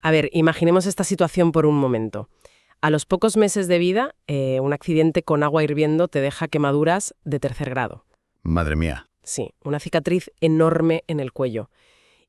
A ver, imaginemos esta situación por un momento. A los pocos meses de vida, un accidente con agua hirviendo te deja quemaduras de tercer grado. Madre mía. Sí, una cicatriz enorme en el cuello.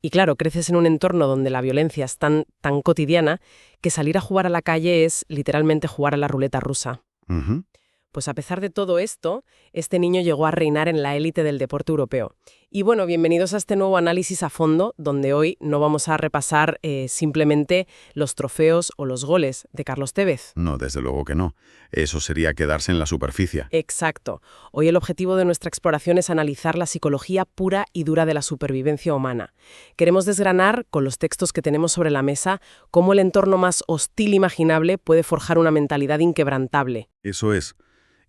Y claro, creces en un entorno donde la violencia es tan cotidiana que salir a jugar a la calle es literalmente jugar a la ruleta rusa. Ujú. Pues a pesar de todo esto, este niño llegó a reinar en la élite del deporte europeo. Y bueno, bienvenidos a este nuevo análisis a fondo, donde hoy no vamos a repasar simplemente los trofeos o los goles de Carlos Tevez. No, desde luego que no. Eso sería quedarse en la superficie. Exacto. Hoy el objetivo de nuestra exploración es analizar la psicología pura y dura de la supervivencia humana. Queremos desgranar, con los textos que tenemos sobre la mesa, cómo el entorno más hostil imaginable puede forjar una mentalidad inquebrantable. Eso es.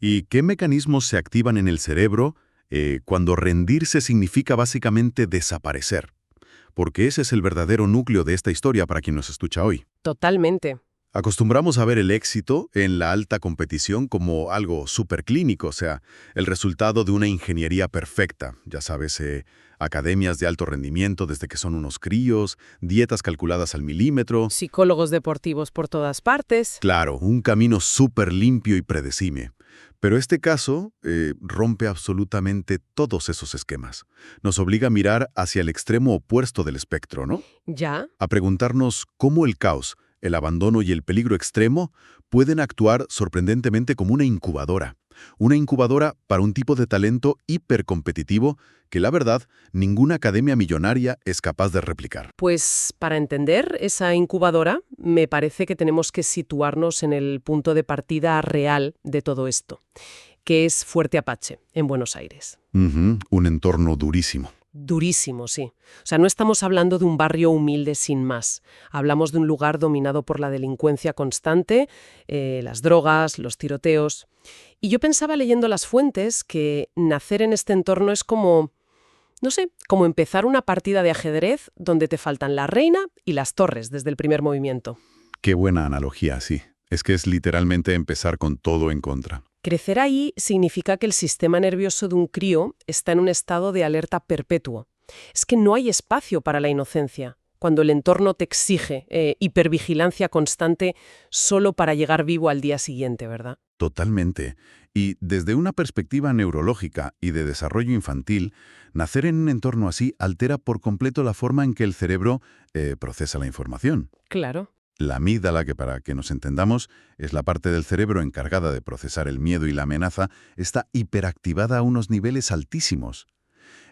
¿Y qué mecanismos se activan en el cerebro cuando rendirse significa básicamente desaparecer? Porque ese es el verdadero núcleo de esta historia para quien nos escucha hoy. Totalmente. Acostumbramos a ver el éxito en la alta competición como algo superclínico, o sea, el resultado de una ingeniería perfecta. Ya sabes, academias de alto rendimiento desde que son unos críos, dietas calculadas al milímetro. Psicólogos deportivos por todas partes. Claro, un camino súper limpio y predecible. Pero este caso rompe absolutamente todos esos esquemas. Nos obliga a mirar hacia el extremo opuesto del espectro, ¿no? ¿Ya? A preguntarnos cómo el caos, el abandono y el peligro extremo pueden actuar sorprendentemente como una incubadora. Una incubadora para un tipo de talento hipercompetitivo que, la verdad, ninguna academia millonaria es capaz de replicar. Pues para entender esa incubadora, me parece que tenemos que situarnos en el punto de partida real de todo esto, que es Fuerte Apache, en Buenos Aires. Un entorno durísimo. Durísimo, sí. O sea, no estamos hablando de un barrio humilde sin más. Hablamos de un lugar dominado por la delincuencia constante, las drogas, los tiroteos. Y yo pensaba leyendo las fuentes que nacer en este entorno es como, no sé, como empezar una partida de ajedrez donde te faltan la reina y las torres desde el primer movimiento. Qué buena analogía, sí. Es que es literalmente empezar con todo en contra. Crecer ahí significa que el sistema nervioso de un crío está en un estado de alerta perpetuo. Es que no hay espacio para la inocencia, cuando el entorno te exige hipervigilancia constante solo para llegar vivo al día siguiente, ¿verdad? Totalmente. Y desde una perspectiva neurológica y de desarrollo infantil, nacer en un entorno así altera por completo la forma en que el cerebro procesa la información. Claro. La amígdala, que para que nos entendamos, es la parte del cerebro encargada de procesar el miedo y la amenaza, está hiperactivada a unos niveles altísimos.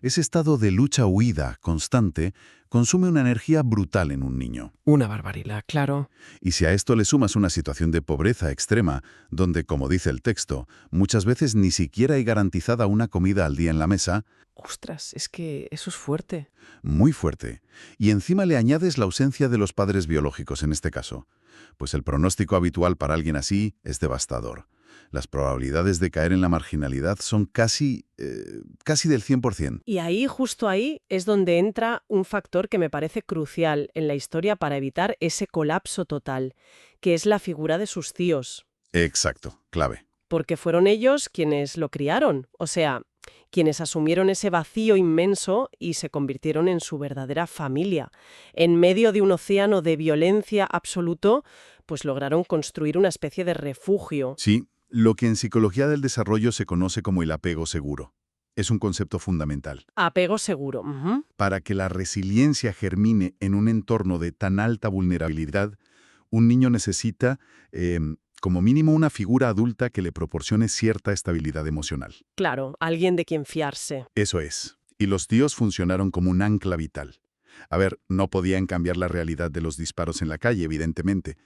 Ese estado de lucha-huida constante consume una energía brutal en un niño. Una barbaridad, claro. Y si a esto le sumas una situación de pobreza extrema, donde, como dice el texto, muchas veces ni siquiera hay garantizada una comida al día en la mesa, Ostras, es que eso es fuerte. muy fuerte. Y encima le añades la ausencia de los padres biológicos en este caso. Pues el pronóstico habitual para alguien así es devastador. Las probabilidades de caer en la marginalidad son casi del 100%. Y ahí, justo ahí, es donde entra un factor que me parece crucial en la historia para evitar ese colapso total, que es la figura de sus tíos. Exacto, clave. Porque fueron ellos quienes lo criaron, o sea, quienes asumieron ese vacío inmenso y se convirtieron en su verdadera familia. En medio de un océano de violencia absoluto, pues lograron construir una especie de refugio. Sí, lo que en psicología del desarrollo se conoce como el apego seguro. Es un concepto fundamental. Apego seguro. Ujú. Para que la resiliencia germine en un entorno de tan alta vulnerabilidad, un niño necesita, como mínimo, una figura adulta que le proporcione cierta estabilidad emocional. Claro, alguien de quien fiarse. Eso es. Y los tíos funcionaron como un ancla vital. A ver, no podían cambiar la realidad de los disparos en la calle, evidentemente,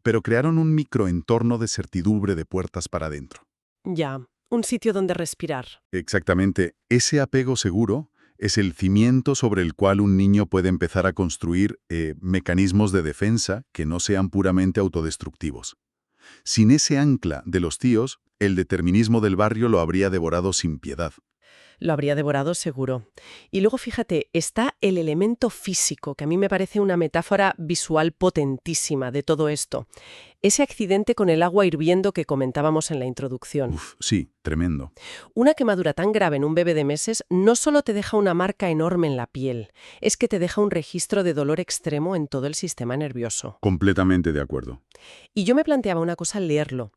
pero crearon un microentorno de certidumbre de puertas para adentro. Ya, un sitio donde respirar. Exactamente, ese apego seguro es el cimiento sobre el cual un niño puede empezar a construir mecanismos de defensa que no sean puramente autodestructivos. Sin ese ancla de los tíos, el determinismo del barrio lo habría devorado sin piedad. Lo habría devorado seguro. Y luego, fíjate, está el elemento físico, que a mí me parece una metáfora visual potentísima de todo esto. Ese accidente con el agua hirviendo que comentábamos en la introducción. Uf, sí, tremendo. Una quemadura tan grave en un bebé de meses no solo te deja una marca enorme en la piel, es que te deja un registro de dolor extremo en todo el sistema nervioso. Completamente de acuerdo. Y yo me planteaba una cosa al leerlo.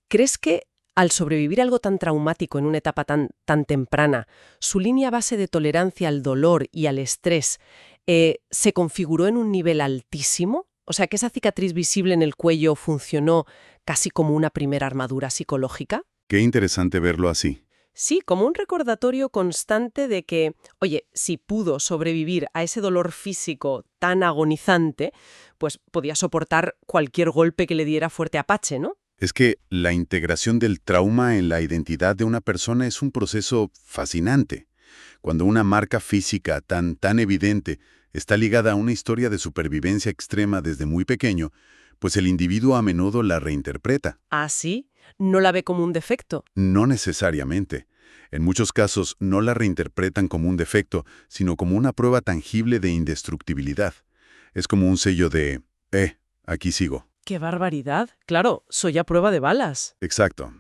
¿Crees que al sobrevivir algo tan traumático en una etapa tan temprana, su línea base de tolerancia al dolor y al estrés se configuró en un nivel altísimo? O sea, que esa cicatriz visible en el cuello funcionó casi como una primera armadura psicológica. Qué interesante verlo así. Sí, como un recordatorio constante de que, oye, si pudo sobrevivir a ese dolor físico tan agonizante, pues podía soportar cualquier golpe que le diera fuerte Apache, ¿no? Es que la integración del trauma en la identidad de una persona es un proceso fascinante. Cuando una marca física tan evidente está ligada a una historia de supervivencia extrema desde muy pequeño, pues el individuo a menudo la reinterpreta. ¿Ah, sí? ¿No la ve como un defecto? No necesariamente. En muchos casos no la reinterpretan como un defecto, sino como una prueba tangible de indestructibilidad. Es como un sello de, aquí sigo. ¡Qué barbaridad! Claro, soy a prueba de balas. Exacto.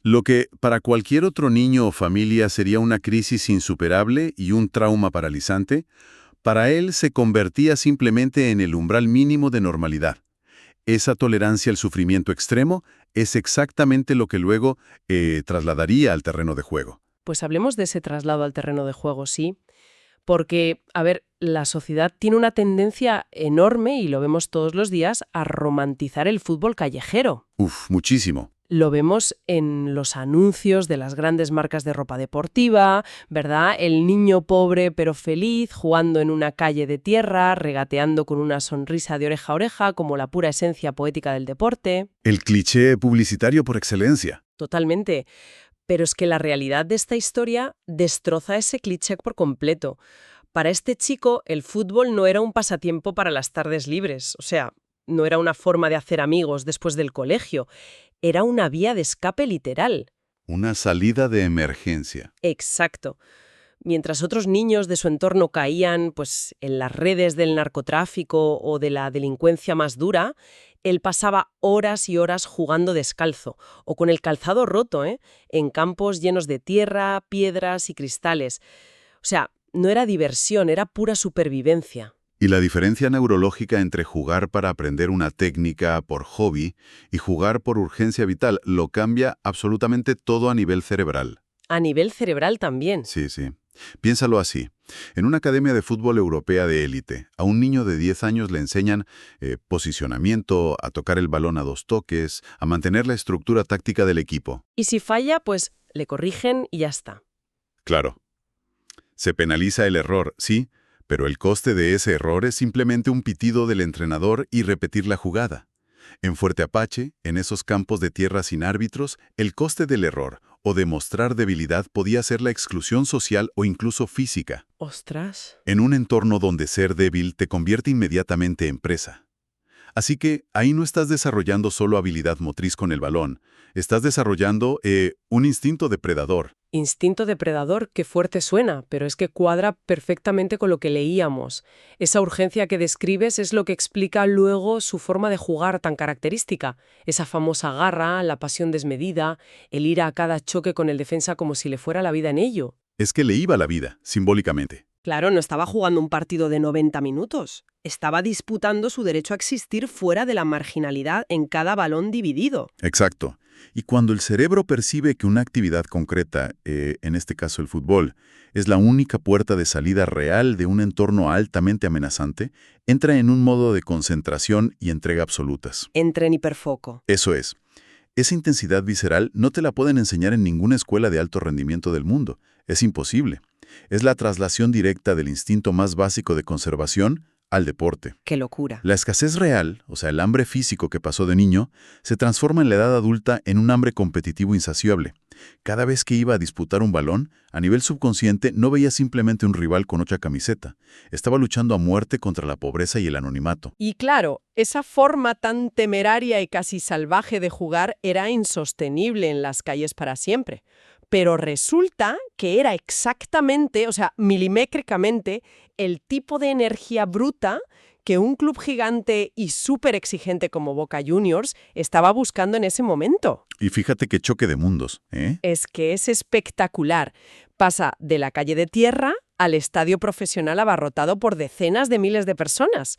Lo que para cualquier otro niño o familia sería una crisis insuperable y un trauma paralizante, para él se convertía simplemente en el umbral mínimo de normalidad. Esa tolerancia al sufrimiento extremo es exactamente lo que luego trasladaría al terreno de juego. Pues hablemos de ese traslado al terreno de juego, sí. Porque, a ver, la sociedad tiene una tendencia enorme, y lo vemos todos los días, a romantizar el fútbol callejero. Uf, muchísimo. Lo vemos en los anuncios de las grandes marcas de ropa deportiva, ¿verdad? El niño pobre pero feliz, jugando en una calle de tierra, regateando con una sonrisa de oreja a oreja, como la pura esencia poética del deporte. El cliché publicitario por excelencia. Totalmente. Pero es que la realidad de esta historia destroza ese cliché por completo. Para este chico, el fútbol no era un pasatiempo para las tardes libres, o sea, no era una forma de hacer amigos después del colegio, era una vía de escape literal. Una salida de emergencia. Exacto. Mientras otros niños de su entorno caían, pues, en las redes del narcotráfico o de la delincuencia más dura, él pasaba horas y horas jugando descalzo o con el calzado roto, en campos llenos de tierra, piedras y cristales. O sea, no era diversión, era pura supervivencia. Y la diferencia neurológica entre jugar para aprender una técnica por hobby y jugar por urgencia vital lo cambia absolutamente todo a nivel cerebral. A nivel cerebral también. Sí, sí. Piénsalo así. En una academia de fútbol europea de élite, a un niño de 10 años le enseñan posicionamiento, a tocar el balón a 2 toques, a mantener la estructura táctica del equipo. Y si falla, pues le corrigen y ya está. Claro. Se penaliza el error, sí, pero el coste de ese error es simplemente un pitido del entrenador y repetir la jugada. En Fuerte Apache, en esos campos de tierra sin árbitros, el coste del error o de mostrar debilidad podía ser la exclusión social o incluso física. ¡Ostras! En un entorno donde ser débil te convierte inmediatamente en presa. Así que ahí no estás desarrollando solo habilidad motriz con el balón, estás desarrollando un instinto depredador. Instinto depredador, qué fuerte suena, pero es que cuadra perfectamente con lo que leíamos. Esa urgencia que describes es lo que explica luego su forma de jugar tan característica. Esa famosa garra, la pasión desmedida, el ir a cada choque con el defensa como si le fuera la vida en ello. Es que le iba la vida, simbólicamente. Claro, no estaba jugando un partido de 90 minutos. Estaba disputando su derecho a existir fuera de la marginalidad en cada balón dividido. Exacto. Y cuando el cerebro percibe que una actividad concreta, en este caso el fútbol, es la única puerta de salida real de un entorno altamente amenazante, entra en un modo de concentración y entrega absolutas. Entra en hiperfoco. Eso es. Esa intensidad visceral no te la pueden enseñar en ninguna escuela de alto rendimiento del mundo. Es imposible. Es la traslación directa del instinto más básico de conservación al deporte. ¡Qué locura! La escasez real, o sea, el hambre físico que pasó de niño, se transforma en la edad adulta en un hambre competitivo insaciable. Cada vez que iba a disputar un balón, a nivel subconsciente no veía simplemente un rival con otra camiseta. Estaba luchando a muerte contra la pobreza y el anonimato. Y claro, esa forma tan temeraria y casi salvaje de jugar era insostenible en las calles para siempre. Pero resulta que era exactamente, o sea, milimétricamente, el tipo de energía bruta que un club gigante y súper exigente como Boca Juniors estaba buscando en ese momento. Y fíjate qué choque de mundos, ¿eh? Es que es espectacular. Pasa de la calle de tierra al estadio profesional abarrotado por decenas de miles de personas.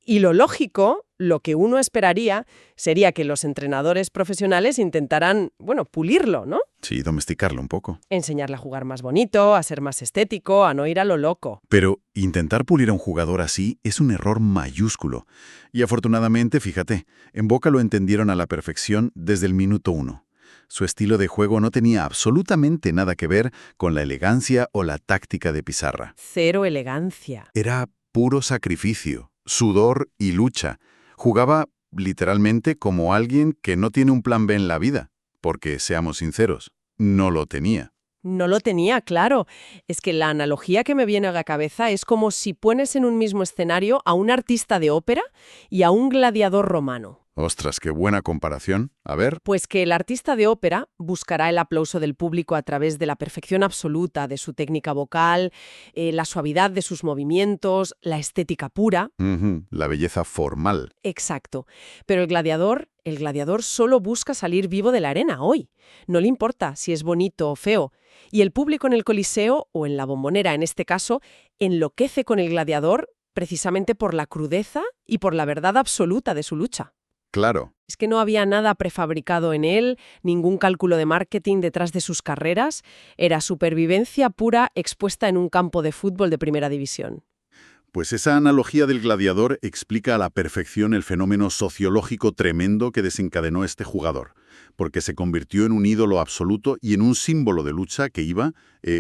Y lo lógico, lo que uno esperaría, sería que los entrenadores profesionales intentaran, bueno, pulirlo, ¿no? Sí, domesticarlo un poco. Enseñarle a jugar más bonito, a ser más estético, a no ir a lo loco. Pero intentar pulir a un jugador así es un error mayúsculo. Y afortunadamente, fíjate, en Boca lo entendieron a la perfección desde el minuto 1. Su estilo de juego no tenía absolutamente nada que ver con la elegancia o la táctica de Pizarra. Cero elegancia. Era puro sacrificio, sudor y lucha. Jugaba literalmente como alguien que no tiene un plan B en la vida, porque, seamos sinceros, no lo tenía. No lo tenía, claro. Es que la analogía que me viene a la cabeza es como si pones en un mismo escenario a un artista de ópera y a un gladiador romano. Ostras, qué buena comparación. A ver. Pues que el artista de ópera buscará el aplauso del público a través de la perfección absoluta de su técnica vocal, la suavidad de sus movimientos, la estética pura. La belleza formal. Exacto. Pero el gladiador solo busca salir vivo de la arena hoy. No le importa si es bonito o feo. Y el público en el Coliseo, o en la Bombonera en este caso, enloquece con el gladiador precisamente por la crudeza y por la verdad absoluta de su lucha. Claro. Es que no había nada prefabricado en él, ningún cálculo de marketing detrás de sus carreras. Era supervivencia pura expuesta en un campo de fútbol de primera división. Pues esa analogía del gladiador explica a la perfección el fenómeno sociológico tremendo que desencadenó este jugador, porque se convirtió en un ídolo absoluto y en un símbolo de lucha que iba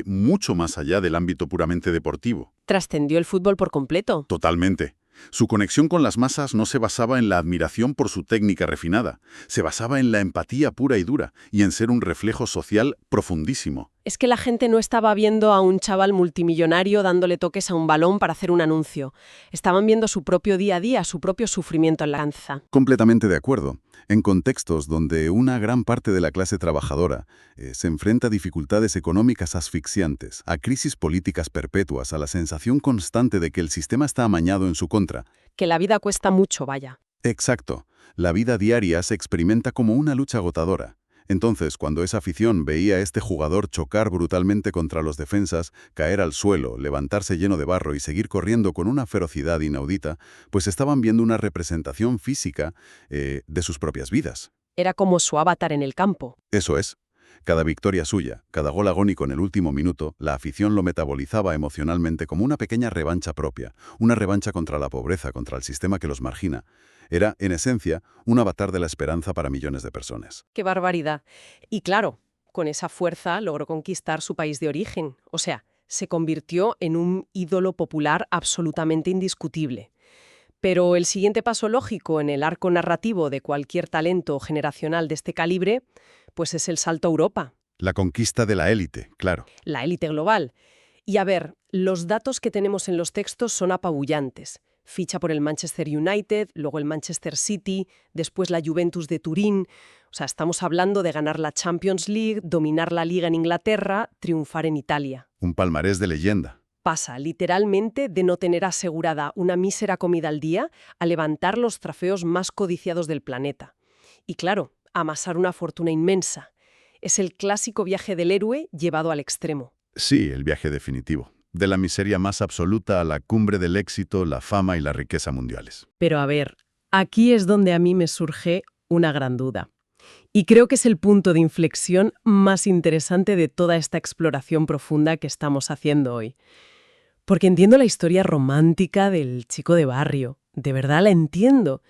mucho más allá del ámbito puramente deportivo. Trascendió el fútbol por completo. Totalmente. Su conexión con las masas no se basaba en la admiración por su técnica refinada, se basaba en la empatía pura y dura y en ser un reflejo social profundísimo. Es que la gente no estaba viendo a un chaval multimillonario dándole toques a un balón para hacer un anuncio. Estaban viendo su propio día a día, su propio sufrimiento en la cancha. Completamente de acuerdo. En contextos donde una gran parte de la clase trabajadora se enfrenta a dificultades económicas asfixiantes, a crisis políticas perpetuas, a la sensación constante de que el sistema está amañado en su contra. Que la vida cuesta mucho, vaya. Exacto. La vida diaria se experimenta como una lucha agotadora. Entonces, cuando esa afición veía a este jugador chocar brutalmente contra los defensas, caer al suelo, levantarse lleno de barro y seguir corriendo con una ferocidad inaudita, pues estaban viendo una representación física de sus propias vidas. Era como su avatar en el campo. Eso es. Cada victoria suya, cada gol agónico en el último minuto, la afición lo metabolizaba emocionalmente como una pequeña revancha propia, una revancha contra la pobreza, contra el sistema que los margina. Era, en esencia, un avatar de la esperanza para millones de personas. ¡Qué barbaridad! Y claro, con esa fuerza logró conquistar su país de origen. O sea, se convirtió en un ídolo popular absolutamente indiscutible. Pero el siguiente paso lógico en el arco narrativo de cualquier talento generacional de este calibre, pues es el salto a Europa. La conquista de la élite, claro. La élite global. Y a ver, los datos que tenemos en los textos son apabullantes. Ficha por el Manchester United, luego el Manchester City, después la Juventus de Turín. O sea, estamos hablando de ganar la Champions League, dominar la Liga en Inglaterra, triunfar en Italia. Un palmarés de leyenda. Pasa literalmente de no tener asegurada una mísera comida al día a levantar los trofeos más codiciados del planeta. Y claro, amasar una fortuna inmensa. Es el clásico viaje del héroe llevado al extremo. Sí, el viaje definitivo. De la miseria más absoluta a la cumbre del éxito, la fama y la riqueza mundiales. Pero a ver, aquí es donde a mí me surge una gran duda. Y creo que es el punto de inflexión más interesante de toda esta exploración profunda que estamos haciendo hoy. Porque entiendo la historia romántica del chico de barrio, de verdad la entiendo,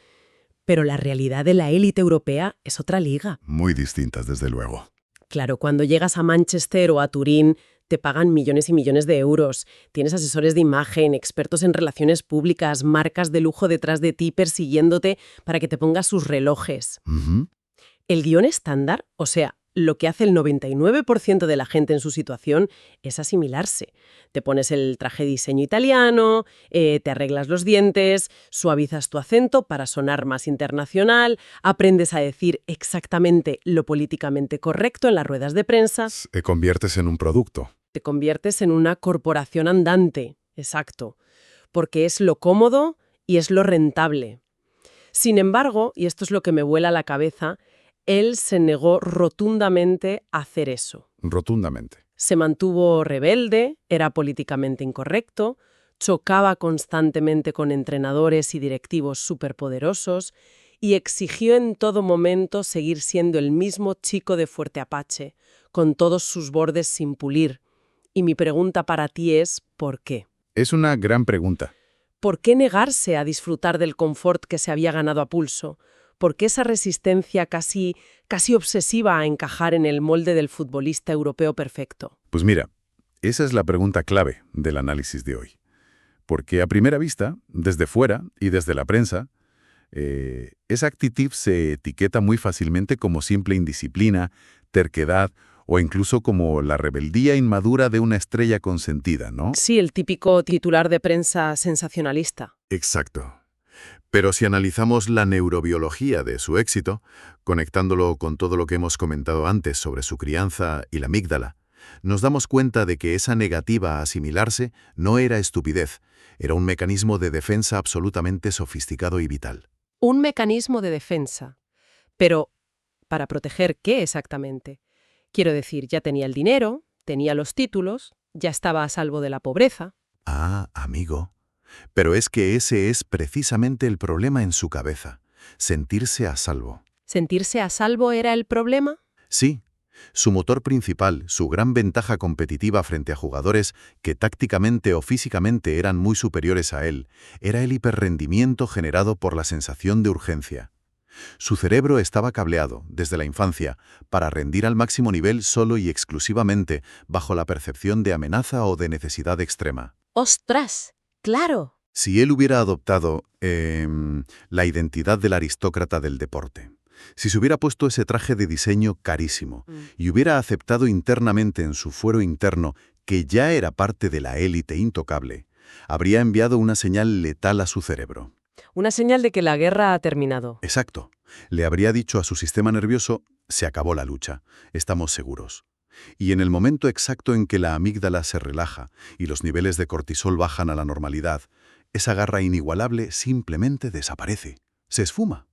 pero la realidad de la élite europea es otra liga. Muy distintas, desde luego. Claro, cuando llegas a Manchester o a Turín, te pagan millones y millones de euros. Tienes asesores de imagen, expertos en relaciones públicas, marcas de lujo detrás de ti persiguiéndote para que te pongas sus relojes. El guión estándar, o sea, lo que hace el 99% de la gente en su situación es asimilarse. Te pones el traje de diseño italiano, te arreglas los dientes, suavizas tu acento para sonar más internacional, aprendes a decir exactamente lo políticamente correcto en las ruedas de prensa. Te conviertes en un producto. Te conviertes en una corporación andante, exacto, porque es lo cómodo y es lo rentable. Sin embargo, y esto es lo que me vuela la cabeza, él se negó rotundamente a hacer eso. Rotundamente. Se mantuvo rebelde, era políticamente incorrecto, chocaba constantemente con entrenadores y directivos superpoderosos y exigió en todo momento seguir siendo el mismo chico de Fuerte Apache, con todos sus bordes sin pulir. Y mi pregunta para ti es, ¿por qué? Es una gran pregunta. ¿Por qué negarse a disfrutar del confort que se había ganado a pulso? ¿Por qué esa resistencia casi obsesiva a encajar en el molde del futbolista europeo perfecto? Pues mira, esa es la pregunta clave del análisis de hoy. Porque a primera vista, desde fuera y desde la prensa, esa actitud se etiqueta muy fácilmente como simple indisciplina, terquedad o incluso como la rebeldía inmadura de una estrella consentida, ¿no? Sí, el típico titular de prensa sensacionalista. Exacto. Pero si analizamos la neurobiología de su éxito, conectándolo con todo lo que hemos comentado antes sobre su crianza y la amígdala, nos damos cuenta de que esa negativa a asimilarse no era estupidez, era un mecanismo de defensa absolutamente sofisticado y vital. Un mecanismo de defensa. Pero, ¿para proteger qué exactamente? Quiero decir, ya tenía el dinero, tenía los títulos, ya estaba a salvo de la pobreza. Ah, amigo. Pero es que ese es precisamente el problema en su cabeza, sentirse a salvo. ¿Sentirse a salvo era el problema? Sí, su motor principal, su gran ventaja competitiva frente a jugadores que tácticamente o físicamente eran muy superiores a él, era el hiperrendimiento generado por la sensación de urgencia. Su cerebro estaba cableado, desde la infancia, para rendir al máximo nivel solo y exclusivamente bajo la percepción de amenaza o de necesidad extrema. ¡Ostras! ¡Claro! Si él hubiera adoptado la identidad del aristócrata del deporte, si se hubiera puesto ese traje de diseño carísimo y hubiera aceptado internamente en su fuero interno que ya era parte de la élite intocable, habría enviado una señal letal a su cerebro. Una señal de que la guerra ha terminado. Exacto. Le habría dicho a su sistema nervioso, se acabó la lucha, estamos seguros. Y en el momento exacto en que la amígdala se relaja y los niveles de cortisol bajan a la normalidad, esa garra inigualable simplemente desaparece, se esfuma.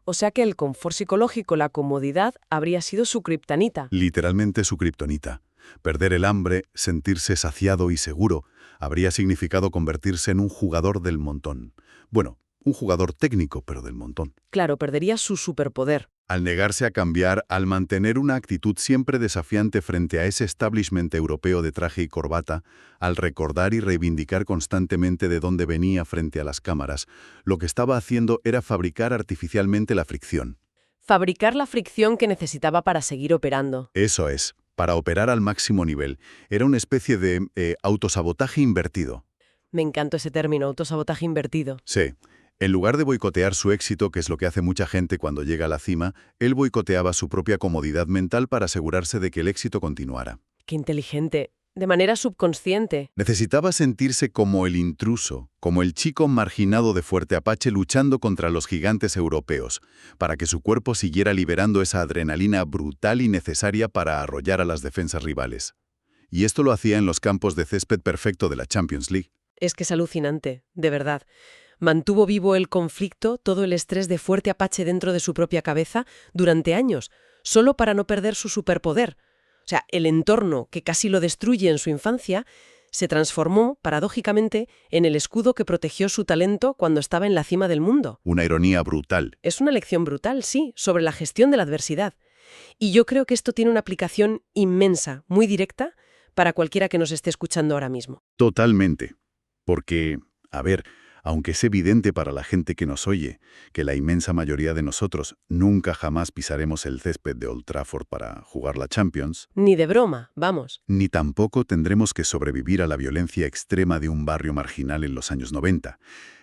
O sea que el confort psicológico, la comodidad, habría sido su kriptonita. Literalmente su kriptonita. Perder el hambre, sentirse saciado y seguro, habría significado convertirse en un jugador del montón. Bueno, un jugador técnico, pero del montón. Claro, perdería su superpoder. Al negarse a cambiar, al mantener una actitud siempre desafiante frente a ese establishment europeo de traje y corbata, al recordar y reivindicar constantemente de dónde venía frente a las cámaras, lo que estaba haciendo era fabricar artificialmente la fricción. Fabricar la fricción que necesitaba para seguir operando. Eso es, para operar al máximo nivel. Era una especie de autosabotaje invertido. Me encantó ese término, autosabotaje invertido. Sí. En lugar de boicotear su éxito, que es lo que hace mucha gente cuando llega a la cima, él boicoteaba su propia comodidad mental para asegurarse de que el éxito continuara. Qué inteligente. De manera subconsciente. Necesitaba sentirse como el intruso, como el chico marginado de Fuerte Apache luchando contra los gigantes europeos, para que su cuerpo siguiera liberando esa adrenalina brutal y necesaria para arrollar a las defensas rivales. Y esto lo hacía en los campos de césped perfecto de la Champions League. Es que es alucinante, de verdad. Mantuvo vivo el conflicto, todo el estrés de Fuerte Apache dentro de su propia cabeza durante años, solo para no perder su superpoder. O sea, el entorno que casi lo destruye en su infancia se transformó, paradójicamente, en el escudo que protegió su talento cuando estaba en la cima del mundo. Una ironía brutal. Es una lección brutal, sí, sobre la gestión de la adversidad. Y yo creo que esto tiene una aplicación inmensa, muy directa, para cualquiera que nos esté escuchando ahora mismo. Totalmente. Porque, a ver, aunque es evidente para la gente que nos oye que la inmensa mayoría de nosotros nunca jamás pisaremos el césped de Old Trafford para jugar la Champions, Ni de broma, vamos. ni tampoco tendremos que sobrevivir a la violencia extrema de un barrio marginal en los años 90.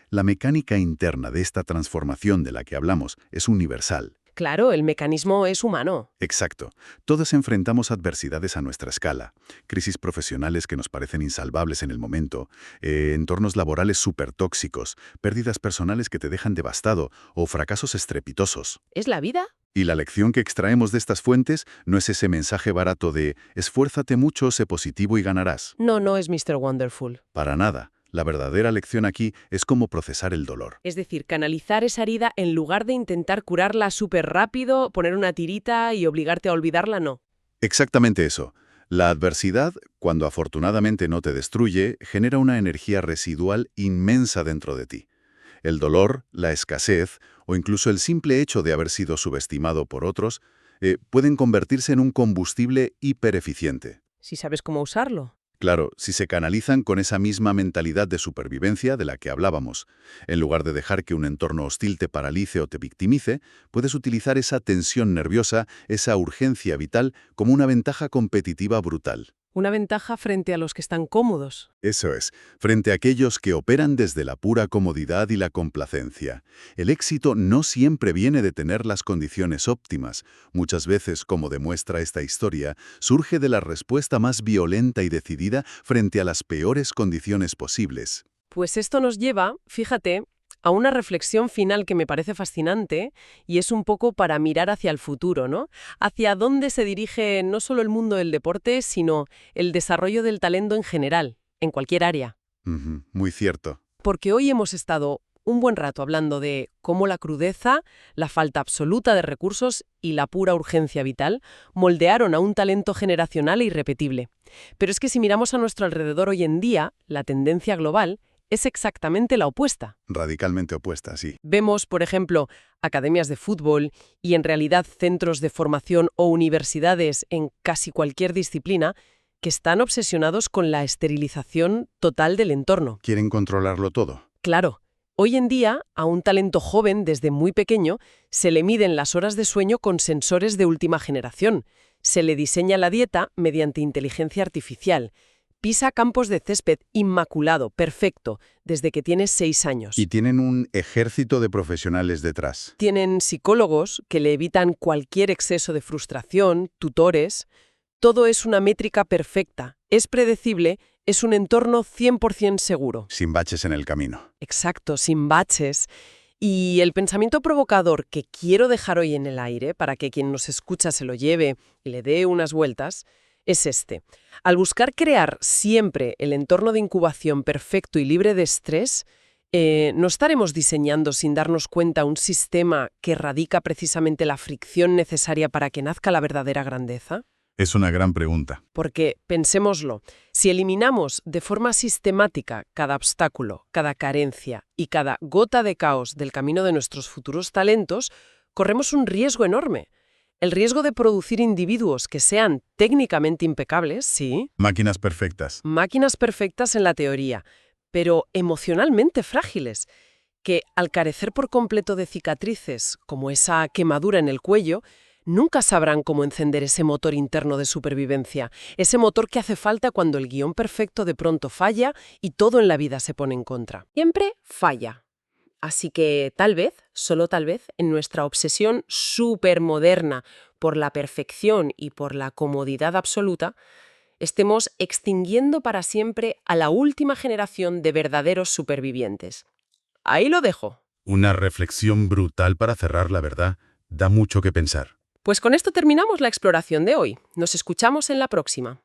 La mecánica interna de esta transformación de la que hablamos es universal. Claro, el mecanismo es humano. Exacto. Todos enfrentamos adversidades a nuestra escala. Crisis profesionales que nos parecen insalvables en el momento, entornos laborales supertóxicos, pérdidas personales que te dejan devastado o fracasos estrepitosos. ¿Es la vida? Y la lección que extraemos de estas fuentes no es ese mensaje barato de esfuérzate mucho, sé positivo y ganarás. No, no es Mr. Wonderful. Para nada. La verdadera lección aquí es cómo procesar el dolor. Es decir, canalizar esa herida en lugar de intentar curarla súper rápido, poner una tirita y obligarte a olvidarla, no. Exactamente eso. La adversidad, cuando afortunadamente no te destruye, genera una energía residual inmensa dentro de ti. El dolor, la escasez o incluso el simple hecho de haber sido subestimado por otros pueden convertirse en un combustible hipereficiente. Si sabes cómo usarlo. Claro, si se canalizan con esa misma mentalidad de supervivencia de la que hablábamos. En lugar de dejar que un entorno hostil te paralice o te victimice, puedes utilizar esa tensión nerviosa, esa urgencia vital, como una ventaja competitiva brutal. Una ventaja frente a los que están cómodos. Eso es, frente a aquellos que operan desde la pura comodidad y la complacencia. El éxito no siempre viene de tener las condiciones óptimas. Muchas veces, como demuestra esta historia, surge de la respuesta más violenta y decidida frente a las peores condiciones posibles. Pues esto nos lleva, fíjate, a una reflexión final que me parece fascinante y es un poco para mirar hacia el futuro, ¿no? Hacia dónde se dirige no solo el mundo del deporte, sino el desarrollo del talento en general, en cualquier área. Muy cierto. Porque hoy hemos estado un buen rato hablando de cómo la crudeza, la falta absoluta de recursos y la pura urgencia vital moldearon a un talento generacional e irrepetible. Pero es que si miramos a nuestro alrededor hoy en día, la tendencia global es exactamente la opuesta. Radicalmente opuesta, sí. Vemos, por ejemplo, academias de fútbol y en realidad centros de formación o universidades en casi cualquier disciplina que están obsesionados con la esterilización total del entorno. Quieren controlarlo todo. Claro, hoy en día a un talento joven desde muy pequeño se le miden las horas de sueño con sensores de última generación. Se le diseña la dieta mediante inteligencia artificial. Pisa campos de césped inmaculado, perfecto, desde que tiene 6 años. Y tienen un ejército de profesionales detrás. Tienen psicólogos que le evitan cualquier exceso de frustración, tutores. Todo es una métrica perfecta, es predecible, es un entorno 100% seguro. Sin baches en el camino. Exacto, sin baches. Y el pensamiento provocador que quiero dejar hoy en el aire, para que quien nos escucha se lo lleve y le dé unas vueltas, es este. Al buscar crear siempre el entorno de incubación perfecto y libre de estrés, ¿no estaremos diseñando sin darnos cuenta un sistema que radica precisamente la fricción necesaria para que nazca la verdadera grandeza? Es una gran pregunta. Porque, pensémoslo, si eliminamos de forma sistemática cada obstáculo, cada carencia y cada gota de caos del camino de nuestros futuros talentos, corremos un riesgo enorme. El riesgo de producir individuos que sean técnicamente impecables, sí. Máquinas perfectas. Máquinas perfectas en la teoría, pero emocionalmente frágiles, que al carecer por completo de cicatrices, como esa quemadura en el cuello, nunca sabrán cómo encender ese motor interno de supervivencia, ese motor que hace falta cuando el guión perfecto de pronto falla y todo en la vida se pone en contra. Siempre falla. Así que tal vez, solo tal vez, en nuestra obsesión supermoderna por la perfección y por la comodidad absoluta, estemos extinguiendo para siempre a la última generación de verdaderos supervivientes. Ahí lo dejo. Una reflexión brutal para cerrar, la verdad. Da mucho que pensar. Pues con esto terminamos la exploración de hoy. Nos escuchamos en la próxima.